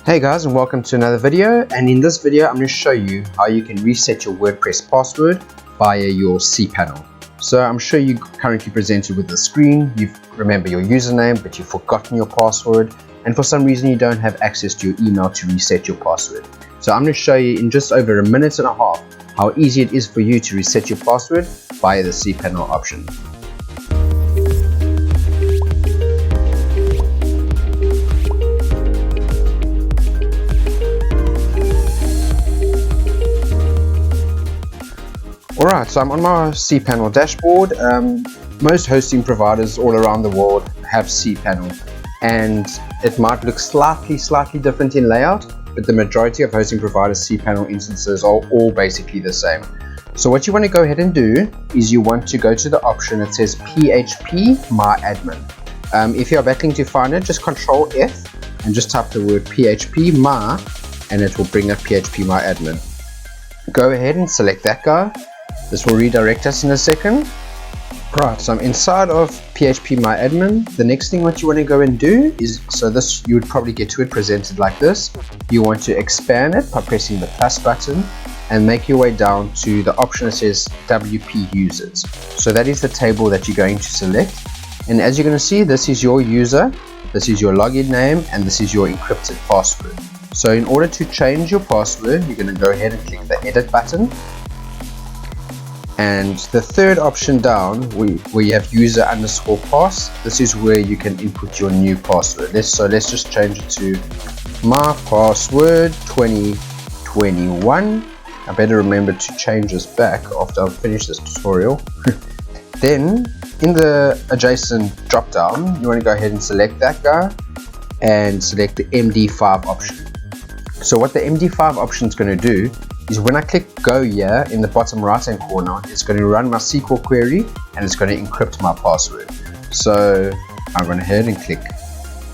Hey guys, and welcome to another video, and in this video I'm going to show you how you can reset your WordPress password via your cPanel. So I'm sure you're currently presented with the screen. You remember your username but you've forgotten your password, and for some reason you don't have access to your email to reset your password. So I'm going to show you in just over a minute and a half how easy it is for you to reset your password via the cPanel option. Alright, so I'm on my cPanel dashboard. Most hosting providers all around the world have cPanel, and it might look slightly different in layout, but the majority of hosting providers' cPanel instances are all basically the same. So what you want to go ahead and do is you want to go to the option that says PHP My Admin. If you're battling to find it, just Control F and just type the word PHP My, and it will bring up PHP My Admin. Go ahead and select that guy. This will redirect us in a second. Right, so I'm inside of PHP My Admin. The next thing what you want to go and do is, so this, you would probably get to it presented like this. You want to expand it by pressing the plus button and make your way down to the option that says WP Users. So that is the table that you're going to select. And as you're going to see, this is your user, this is your login name, and this is your encrypted password. So in order to change your password, you're going to go ahead and click the edit button. And the third option down, where you have user underscore pass, this is where you can input your new password. Let's just change it to my password 2021. I better remember to change this back after I've finished this tutorial. Then in the adjacent drop down, you want to go ahead and select that guy and select the MD5 option. So what the MD5 option is going to do is when I click go here in the bottom right hand corner, it's going to run my SQL query and it's going to encrypt my password. So I run ahead and click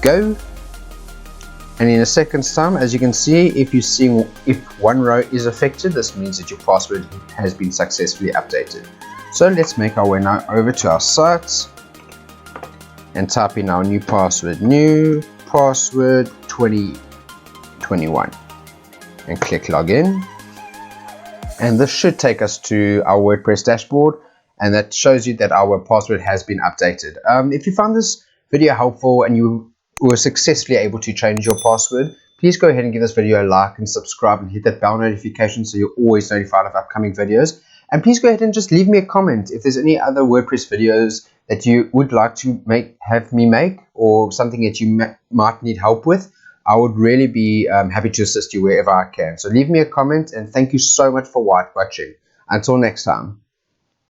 go, and in a second's time, as you can see, if one row is affected, this means that your password has been successfully updated. So let's make our way now over to our site and type in our new password 2021 and click login. And this should take us to our WordPress dashboard, and that shows you that our password has been updated. If you found this video helpful and you were successfully able to change your password, please go ahead and give this video a like and subscribe and hit that bell notification so you're always notified of upcoming videos. And please go ahead and just leave me a comment if there's any other WordPress videos that you would like to have me make, or something that you might need help with. I would really be happy to assist you wherever I can. So leave me a comment, and thank you so much for watching. Until next time.